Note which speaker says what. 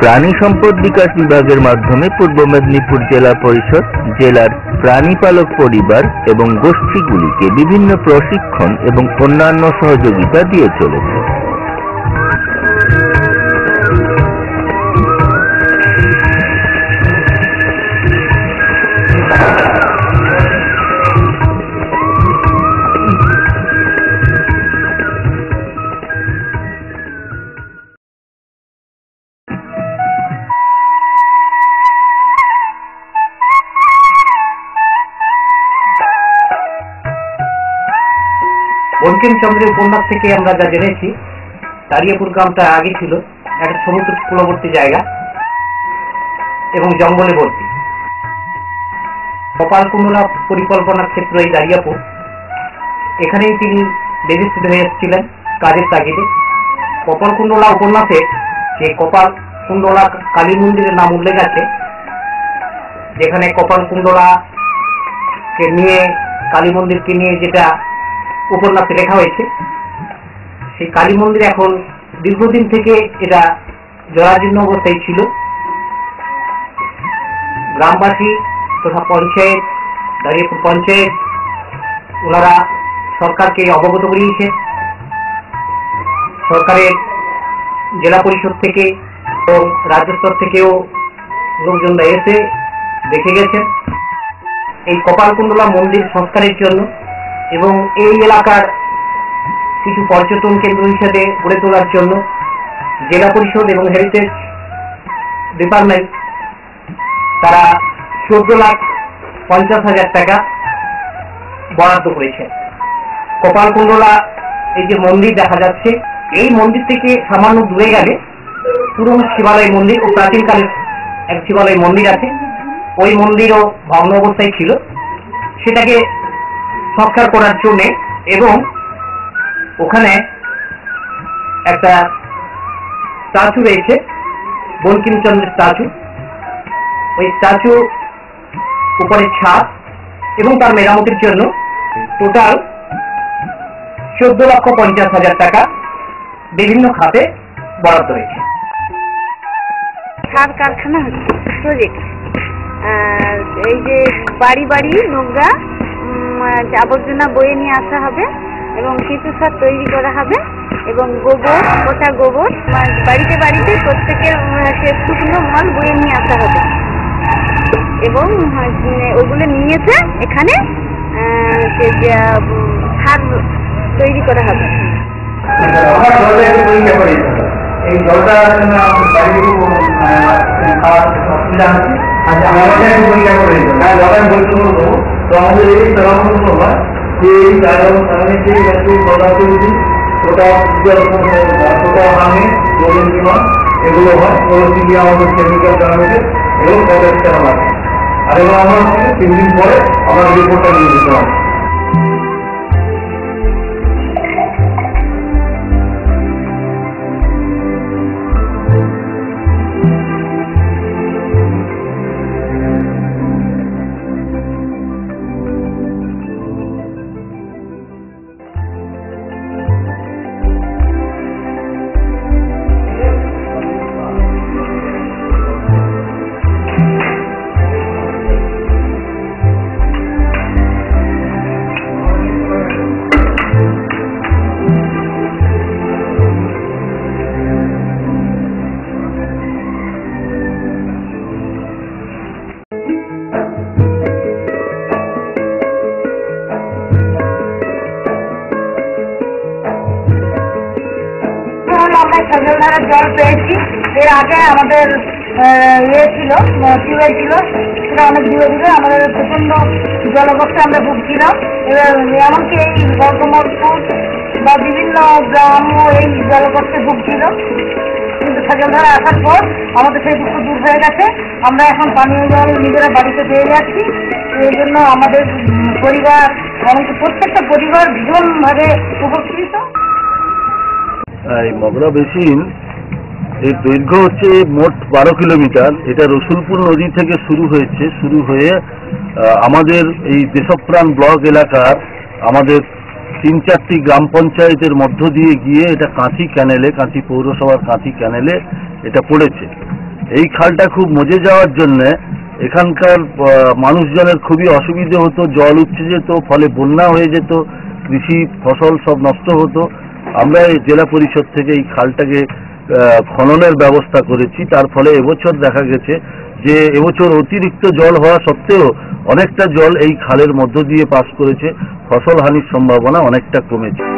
Speaker 1: প্রাণী সম্পদ বিকাশ বিভাগের মাধ্যমে পূর্ব মেদিনীপুর জেলা পরিষদ জেলার প্রাণী পালক পরিবার এবং গোষ্ঠীগুলিকে বিভিন্ন প্রশিক্ষণ এবং অন্যান্য সহযোগিতা দিয়ে চলেছে।
Speaker 2: বঙ্কিমচন্দ্রের উপন্যাস থেকে আমরা যা জেনেছি, দাঁড়িয়াপুর গ্রামটা আগে ছিল একটা সমুদ্র কূলবর্তী জায়গা এবং জঙ্গলে ভর্তি। কপালকুণ্ডলা পরিকল্পনার ক্ষেত্রে এই দাঁড়িয়াপুর, এখানেই তিনি রেজিস্ট্রেড হয়ে এসেছিলেন কাজের তাগিদে। কপালকুণ্ডলা উপন্যাসে যে কপালকুণ্ডলা কালী মন্দিরের নাম উল্লেখ আছে, যেখানে কপালকুণ্ডলাকে নিয়ে কালী মন্দিরকে নিয়ে যেটা উপন্যাসে লেখা হয়েছে, সেই কালী মন্দির এখন দীর্ঘদিন থেকে এটা জরাজীর্ণ অবস্থায় ছিল। গ্রামবাসী তথা পঞ্চায়েত, দাঁড়িয়াপুর পঞ্চায়েত, ওনারা সরকারকে অবগত করিয়েছে। সরকারের জেলা পরিষদ থেকে এবং রাজ্য স্তর থেকেও লোকজনরা এসে দেখে গেছেন এই কপালকুণ্ডলা মন্দির সংস্কারের জন্য এবং এই এলাকার কিছু পর্যটন কেন্দ্র হিসেবে গড়ে তোলার জন্য জেলা পরিষদ এবং হেরিটেজ ডিপার্টমেন্ট তারা 14,50,000 টাকা বরাদ্দ করেছে। কপালকুণ্ডলা এই যে মন্দির দেখা যাচ্ছে, এই মন্দির থেকে সামান্য দূরে গেলে পুরনো শিবালয় মন্দির ও প্রাচীনকালের এক শিবালয় মন্দির আছে। ওই মন্দিরও ভগ্ন অবস্থায় ছিল, সেটাকে সংস্কার করার জন্য এবং ওখানে একটা স্ট্যাচু রয়েছে, বঙ্কিমচন্দ্রের স্ট্যাচু। ওই স্ট্যাচু উপরে ছাদ এবং তার মেরামতির জন্য টোটাল 14,50,000 টাকা বিভিন্ন খাতে বরাদ্দ রয়েছে।
Speaker 3: সার কারখানা হচ্ছে প্রজেক্ট, এই যে বাড়ি বাড়ি নোংরা আবর্জনা বয়ে নিয়ে আসা হবে এবং কিছু সার তৈরি করা হবে এবং গোবর, গোটা গোবর বাড়িতে বাড়িতে প্রত্যেকের শুকনো মাল বয়ে নিয়ে আসা হবে এবং ওগুলো নিয়েছে এখানে সার তৈরি করা হবে।
Speaker 2: এই জলটা অসুবিধা হচ্ছে, পরীক্ষা করে বলতে তো আমাদের এই জলাভূমি হয় সেই কারণে সেই পদার্থ যদি ওটা ভাঙে জলের বিমান এগুলো হয়, ওগুলো দিয়ে আমাদের কেমিক্যাল জানাবে এবং পদার্থ চালানো আছে। আর এবার আমরা 3 দিন পরে আমার রিপোর্টটা নিয়ে যেতে হবে। জল পেয়েছি, এর আগে আমাদের ছিল টিউবওয়েল ছিল, সেটা অনেক দূরে দূরে আমাদের প্রচন্ড জলকষ্টে আমরা ভুগছিলাম। এবার এমনকি এই বর্ধমানপুর বা বিভিন্ন গ্রামও এই জলকষ্টে ভুগছিল, কিন্তু সজলধারা আসার পর আমাদের সেই দুঃখ দূর হয়ে গেছে। আমরা এখন পানীয় জল নিজেরা বাড়িতে পেয়ে যাচ্ছি। এই জন্য আমাদের পরিবার, এমনকি প্রত্যেকটা পরিবার ভীষণভাবে উপকৃত।
Speaker 1: এই মগরা বেসিন এর দৈর্ঘ্য হচ্ছে মোট 12 কিলোমিটার। এটা রসুলপুর নদী থেকে শুরু হয়েছে, শুরু হয়ে আমাদের এই দেশপ্রাণ ব্লক এলাকার আমাদের 3-4টি গ্রাম পঞ্চায়েতের মধ্য দিয়ে গিয়ে এটা কাঁথি ক্যানেলে, কাঁথি পৌরসভার কাঁথি ক্যানেলে এটা পড়েছে। এই খালটা খুব মজে যাওয়ার জন্যে এখানকার মানুষজনের খুবই অসুবিধে হতো, জল উঠছে যেত, ফলে বন্যা হয়ে যেত, কৃষি ফসল সব নষ্ট হতো। আমরা এই জেলা পরিষদ থেকে এই খালটাকে খননের ব্যবস্থা করেছি। তার ফলে এবছর দেখা গেছে যে এবছর অতিরিক্ত জল হওয়া সত্ত্বেও অনেকটা জল এই খালের মধ্য দিয়ে পাস করেছে, ফসল হানির সম্ভাবনা অনেকটা কমেছে।